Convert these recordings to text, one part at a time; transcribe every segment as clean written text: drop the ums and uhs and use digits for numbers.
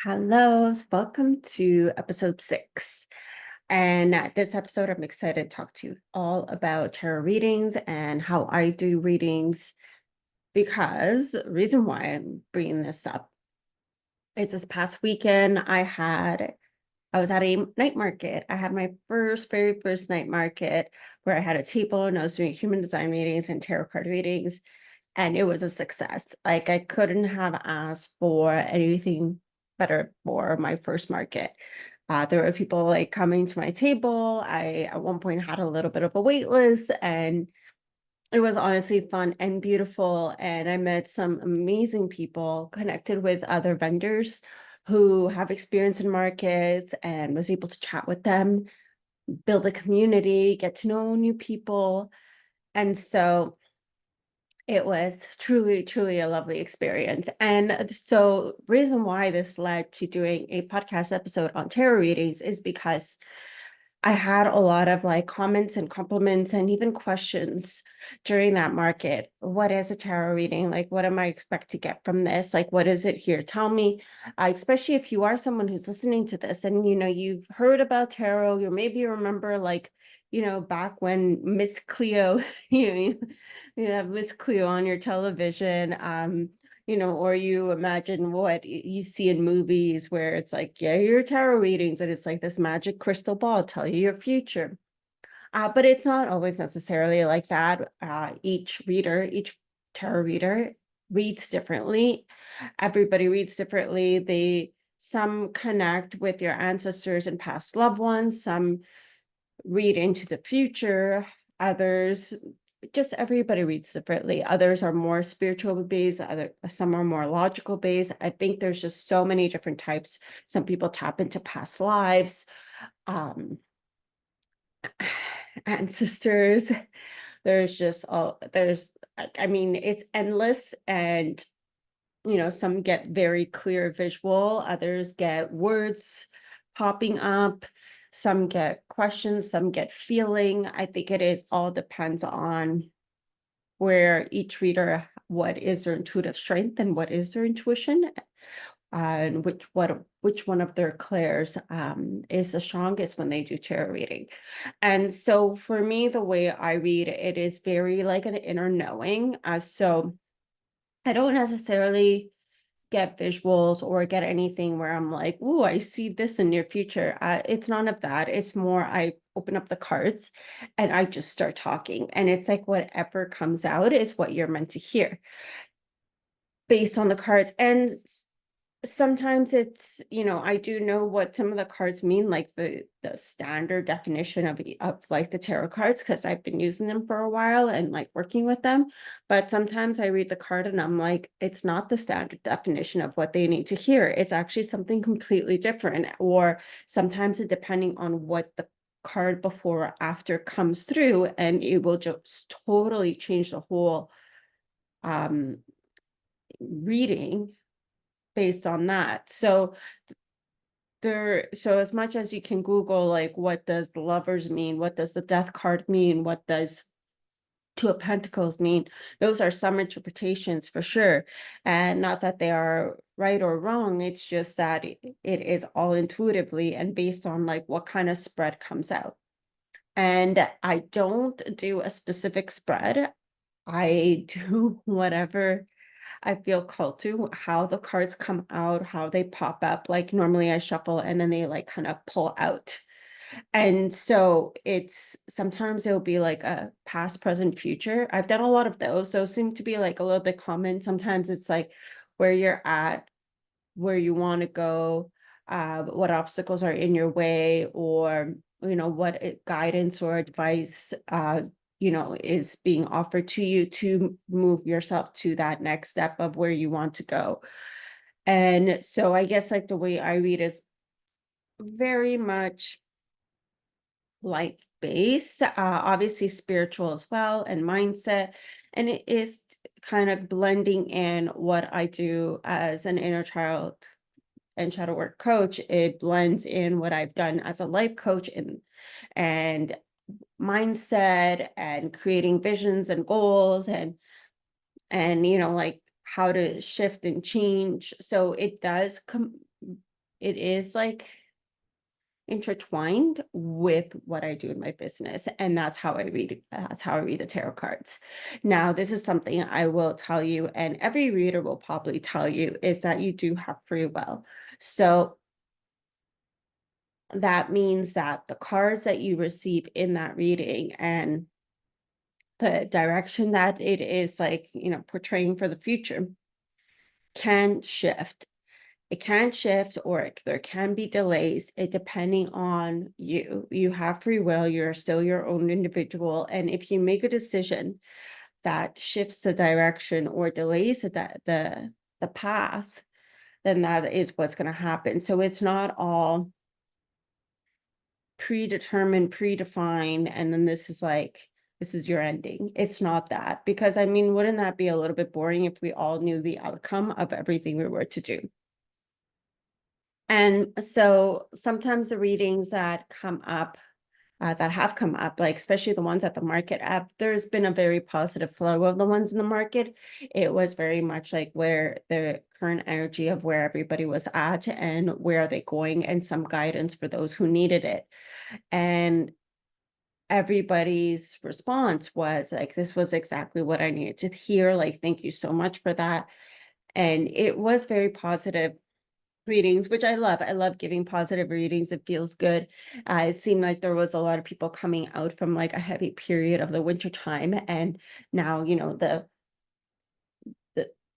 Hello, welcome to episode 6. And this episode, I'm excited to talk to you all about tarot readings and how I do readings. Because the reason why I'm bringing this up is this past weekend, I was at a night market. I had my very first night market where I had a table and I was doing human design readings and tarot card readings. And it was a success. Like, I couldn't have asked for anything better for my first market. There were people like coming to my table. I at one point had a little bit of a wait list, and it was honestly fun and beautiful. And I met some amazing people, connected with other vendors who have experience in markets, and was able to chat with them, build a community, get to know new people. And so it was truly a lovely experience. And so reason why this led to doing a podcast episode on tarot readings is because I had a lot of like comments and compliments and even questions during that market. What is a tarot reading? Like, what am I expect to get from this? Like, what is it here? Tell me, especially if you are someone who's listening to this and, you've heard about tarot, you maybe remember like, back when Miss Cleo, you you have Miss Cleo on your television, or you imagine what you see in movies where it's like, yeah, your tarot readings, and it's like this magic crystal ball tell you your future. But it's not always necessarily like that. Each tarot reader reads differently. Everybody reads differently. Some connect with your ancestors and past loved ones, some read into the future, others, just everybody reads differently. Others are more spiritual based, some are more logical based. I think there's just so many different types. Some people tap into past lives, um ancestors. There's just all there's I mean, it's endless. And some get very clear visual, others get words popping up, some get questions, some get feeling. I think it is all depends on where each reader, what is their intuitive strength and what is their intuition, and which one of their clairs is the strongest when they do tarot reading. And so for me, the way I read it is very like an inner knowing. So I don't necessarily get visuals or get anything where I'm like, "Ooh, I see this in your future." It's none of that. It's more I open up the cards and I just start talking. And it's like whatever comes out is what you're meant to hear based on the cards. And sometimes it's, I do know what some of the cards mean, like the standard definition of like the tarot cards, because I've been using them for a while and like working with them. But sometimes I read the card and I'm like, it's not the standard definition of what they need to hear. It's actually something completely different. Or sometimes it depending on what the card before or after comes through, and it will just totally change the whole um reading based on that. So as much as you can Google, like, what does the lovers mean? What does the death card mean? What does two of pentacles mean? Those are some interpretations for sure. And not that they are right or wrong. It's just that it is all intuitively and based on like what kind of spread comes out. And I don't do a specific spread. I do whatever I feel called to, how the cards come out, how they pop up. Like normally I shuffle and then they like kind of pull out. And so it's sometimes it'll be like a past, present, future. I've done a lot of those. Those seem to be like a little bit common. Sometimes it's like where you're at, where you want to go, what obstacles are in your way, or what guidance or advice is being offered to you to move yourself to that next step of where you want to go. And so I guess like the way I read is very much life based, obviously spiritual as well, and mindset. And it is kind of blending in what I do as an inner child and shadow work coach. It blends in what I've done as a life coach and mindset and creating visions and goals and like how to shift and change. So it does it is like intertwined with what I do in my business, and that's how I read it. That's how I read the tarot cards. Now, this is something I will tell you, and every reader will probably tell you, is that you do have free will. So that means that the cards that you receive in that reading and the direction that it is like, portraying for the future can shift. It can shift, or there can be delays, it depending on you. You have free will, you're still your own individual. And if you make a decision that shifts the direction or delays the path, then that is what's going to happen. So it's not all predetermined, predefined, and then this is your ending. It's not that, because I mean, wouldn't that be a little bit boring if we all knew the outcome of everything we were to do? And so sometimes the readings that come up, that have come up, like especially the ones at the market app, there's been a very positive flow of the ones in the market. It was very much like where the current energy of where everybody was at and where are they going, and some guidance for those who needed it. And everybody's response was like, this was exactly what I needed to hear. Like, thank you so much for that. And it was very positive readings, which I love. I love giving positive readings. It feels good. It seemed like there was a lot of people coming out from like a heavy period of the winter time, and now the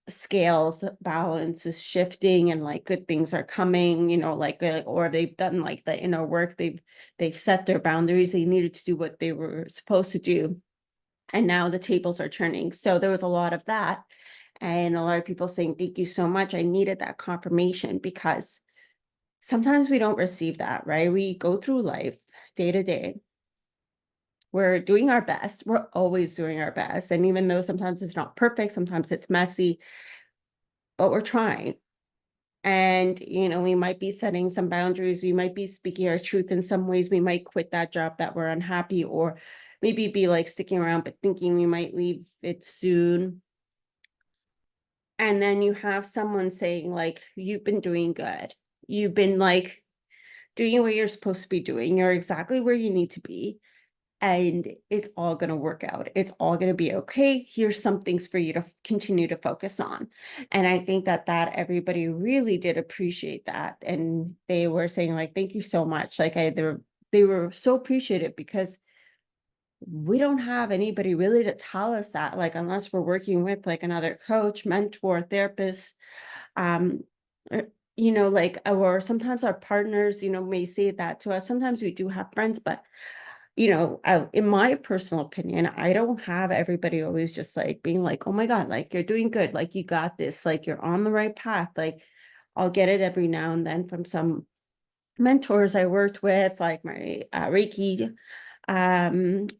scales balance is shifting, and like good things are coming. Or they've done like the inner work. They've set their boundaries. They needed to do what they were supposed to do, and now the tables are turning. So there was a lot of that. And a lot of people saying, thank you so much. I needed that confirmation, because sometimes we don't receive that, right? We go through life day to day. We're doing our best. We're always doing our best. And even though sometimes it's not perfect, sometimes it's messy, but we're trying. And, we might be setting some boundaries. We might be speaking our truth in some ways. We might quit that job that we're unhappy, or maybe be like sticking around, but thinking we might leave it soon. And then you have someone saying, like, you've been doing good. You've been like doing what you're supposed to be doing. You're exactly where you need to be. And it's all going to work out. It's all going to be okay. Here's some things for you to continue to focus on. And I think that everybody really did appreciate that. And they were saying, like, thank you so much. Like, they were so appreciative, because we don't have anybody really to tell us that, like, unless we're working with like another coach, mentor, therapist, um, uh, like, or sometimes our partners, may say that to us. Sometimes we do have friends, but in my personal opinion, I don't have everybody always just like being like, oh my God, like, you're doing good. Like, you got this, like, you're on the right path. Like, I'll get it every now and then from some mentors I worked with, like my Reiki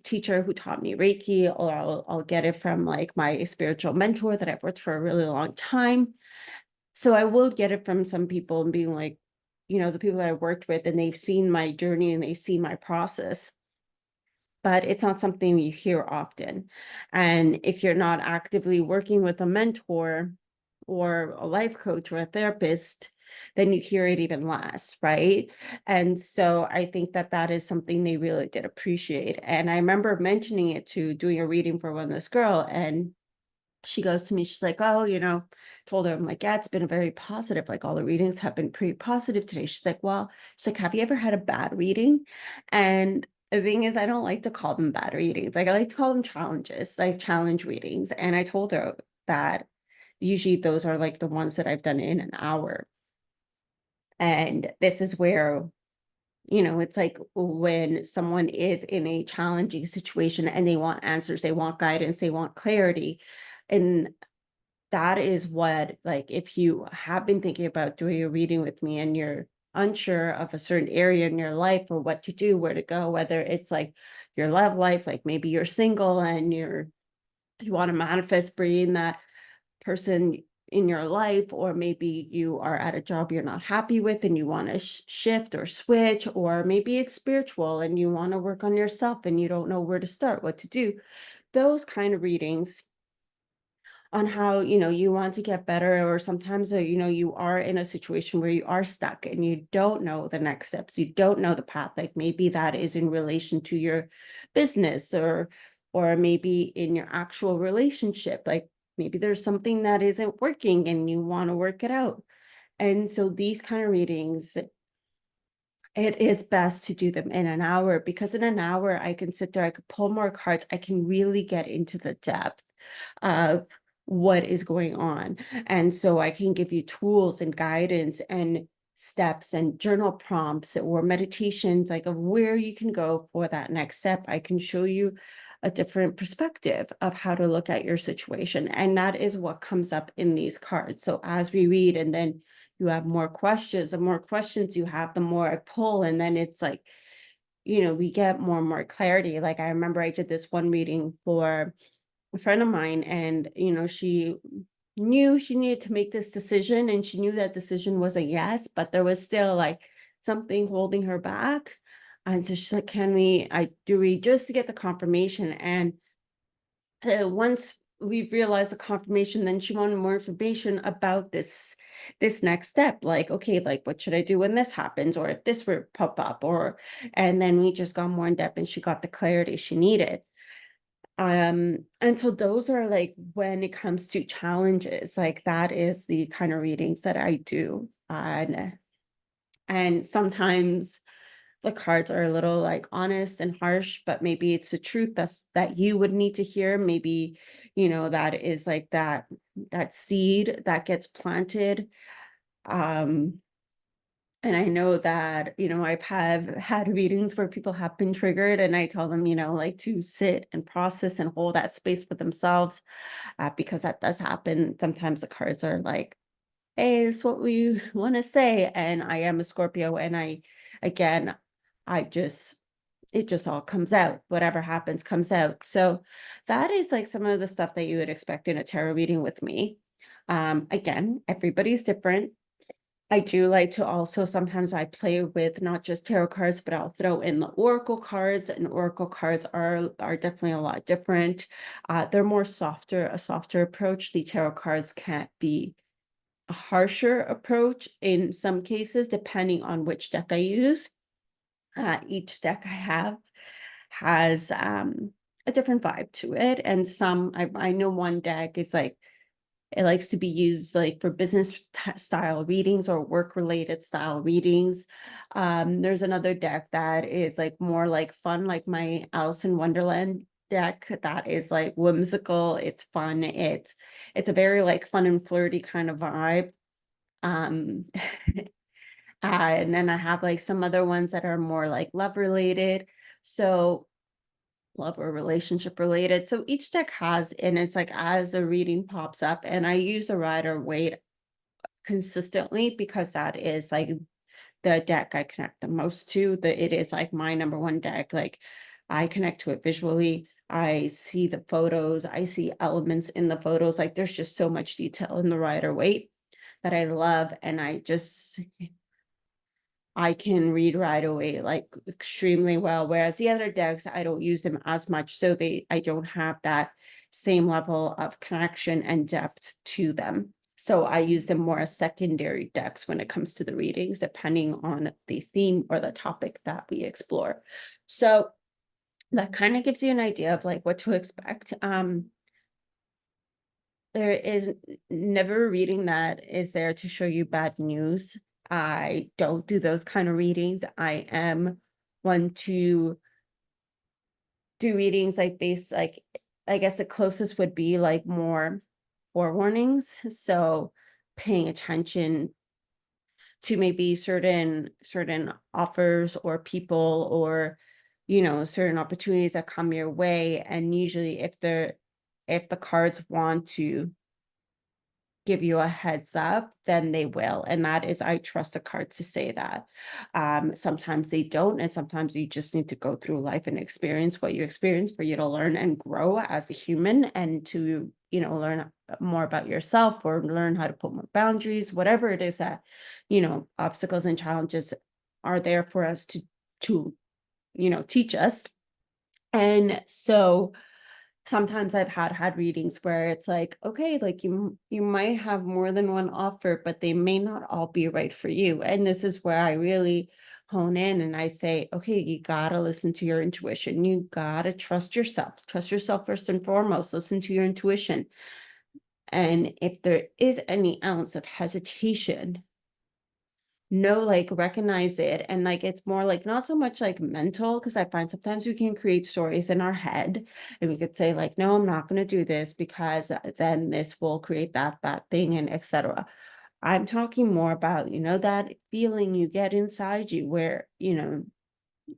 teacher who taught me Reiki, or I'll get it from like my spiritual mentor that I've worked for a really long time. So I will get it from some people, and being like, the people that I worked with, and they've seen my journey and they've seen my process, but it's not something you hear often. And if you're not actively working with a mentor or a life coach or a therapist, then you hear it even less, right? And so I think that is something they really did appreciate. And I remember mentioning it to doing a reading for this girl, and she goes to me, she's like, oh, told her, I'm like, yeah, it's been a very positive, like, all the readings have been pretty positive today. She's like, well, she's like, have you ever had a bad reading? And the thing is, I don't like to call them bad readings. Like, I like to call them challenges, like challenge readings. And I told her that usually those are like the ones that I've done in an hour. And this is where, it's like when someone is in a challenging situation and they want answers, they want guidance, they want clarity. And that is what, like, if you have been thinking about doing a reading with me and you're unsure of a certain area in your life, or what to do, where to go, whether it's like your love life, like maybe you're single and you want to manifest bringing that person in your life, or maybe you are at a job you're not happy with and you want to shift or switch, or maybe it's spiritual and you want to work on yourself and you don't know where to start, what to do. Those kind of readings on how, you want to get better, or sometimes, you are in a situation where you are stuck and you don't know the next steps, you don't know the path. Like maybe that is in relation to your business, or maybe in your actual relationship. Like maybe there's something that isn't working and you want to work it out. And so these kind of readings, it is best to do them in an hour, because in an hour I can sit there, I could pull more cards, I can really get into the depth of what is going on. And so I can give you tools and guidance and steps and journal prompts or meditations, like of where you can go for that next step. I can show you a different perspective of how to look at your situation. And that is what comes up in these cards. So as we read, and then you have more questions, the more questions you have, the more I pull. And then it's like, we get more and more clarity. Like I remember I did this one reading for a friend of mine, and, she knew she needed to make this decision, and she knew that decision was a yes, but there was still like something holding her back. And so she's like, do we just to get the confirmation? And once we realized the confirmation, then she wanted more information about this next step. Like, okay, like what should I do when this happens, or if this were pop up, and then we just got more in depth and she got the clarity she needed. And so those are like, when it comes to challenges, like that is the kind of readings that I do. And sometimes the cards are a little like honest and harsh, but maybe it's the truth that you would need to hear. Maybe, that is like that seed that gets planted. Um, and I know that, I've had readings where people have been triggered, and I tell them, like to sit and process and hold that space for themselves, because that does happen. Sometimes the cards are like, hey, it's what we want to say. And I am a Scorpio, and again, I just, it just all comes out. Whatever happens comes out. So that is like some of the stuff that you would expect in a tarot reading with me. Again, everybody's different. I do like to also, sometimes I play with not just tarot cards, but I'll throw in the oracle cards, and oracle cards are definitely a lot different. They're a softer approach. The tarot cards can't be a harsher approach in some cases, depending on which deck I use. Each deck I have has a different vibe to it. And I know one deck is like, it likes to be used like for business style readings or work related style readings. There's another deck that is like more like fun, like my Alice in Wonderland deck, that is like whimsical, it's fun, it's a very like fun and flirty kind of vibe. Um, and then I have like some other ones that are more like love related. So love or relationship related. So each deck has, and it's like as a reading pops up, and I use a Rider Waite consistently because that is like the deck I connect the most to. It is like my number one deck. Like I connect to it visually. I see the photos, I see elements in the photos. Like there's just so much detail in the Rider Waite that I love, and I can read right away, like extremely well. Whereas the other decks, I don't use them as much. So I don't have that same level of connection and depth to them. So I use them more as secondary decks when it comes to the readings, depending on the theme or the topic that we explore. So that kind of gives you an idea of like what to expect. There is never a reading that is there to show you bad news. I don't do those kind of readings. I am one to do readings like I guess the closest would be like more forewarnings. So paying attention to maybe certain offers or people, or certain opportunities that come your way. And usually if the cards want to give you a heads up, then they will. And that is, I trust a card to say that. Sometimes they don't, and sometimes you just need to go through life and experience what you experience for you to learn and grow as a human, and to, learn more about yourself, or learn how to put more boundaries, whatever it is that, obstacles and challenges are there for us to teach us. And so sometimes I've had readings where it's like, okay, like you might have more than one offer, but they may not all be right for you. And this is where I really hone in and I say, okay, you gotta listen to your intuition. You gotta trust yourself. Trust yourself first and foremost. Listen to your intuition. And if there is any ounce of hesitation, no, like, recognize it, and, like, it's more, like, not so much, like, mental, because I find sometimes we can create stories in our head, and we could say, like, "No, I'm not gonna do this because, then this will create that thing," and etcetera. I'm talking more about, that feeling you get inside you where,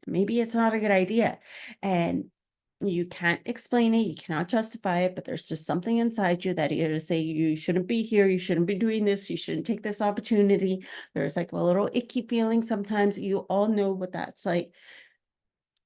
maybe it's not a good idea, and you can't explain it, you cannot justify it, but there's just something inside you that you say, "You shouldn't be here, you shouldn't be doing this, you shouldn't take this opportunity." There's, like, a little icky feeling sometimes, you all know what that's like.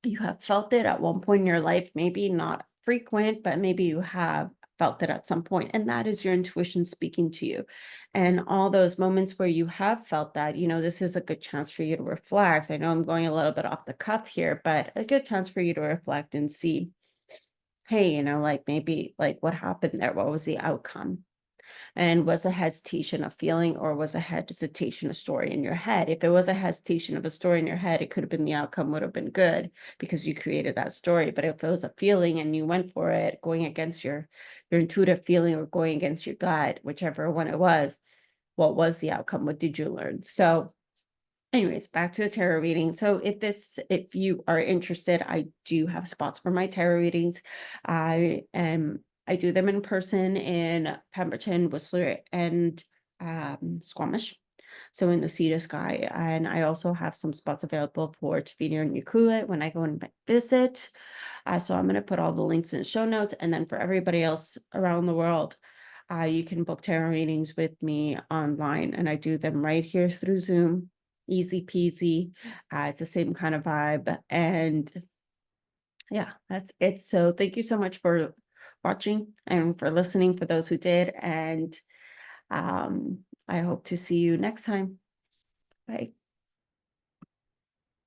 You have felt it at one point in your life, maybe not frequent, but maybe you have felt it at some point, and that is your intuition speaking to you. And all those moments where you have felt that, this is a good chance for you to reflect. I know I'm going a little bit off the cuff here, but a good chance for you to reflect and see, hey, like maybe like what happened there? What was the outcome? And was a hesitation a feeling or was a hesitation a story in your head? If it was a hesitation of a story in your head, it could have been the outcome would have been good because you created that story. But if it was a feeling and you went for it, going against your intuitive feeling or going against your gut, whichever one it was, what was the outcome? What did you learn? So anyways, back to the tarot reading. So if you are interested, I do have spots for my tarot readings. I do them in person in Pemberton, Whistler, and Squamish. So in the Sea to Sky, and I also have some spots available for Tofino and Ucluelet when I go and visit. So I'm going to put all the links in the show notes, and then for everybody else around the world, you can book tarot readings with me online, and I do them right here through Zoom. Easy peasy. It's the same kind of vibe. And yeah, that's it. So thank you so much for watching and for listening for those who did. And I hope to see you next time. Bye.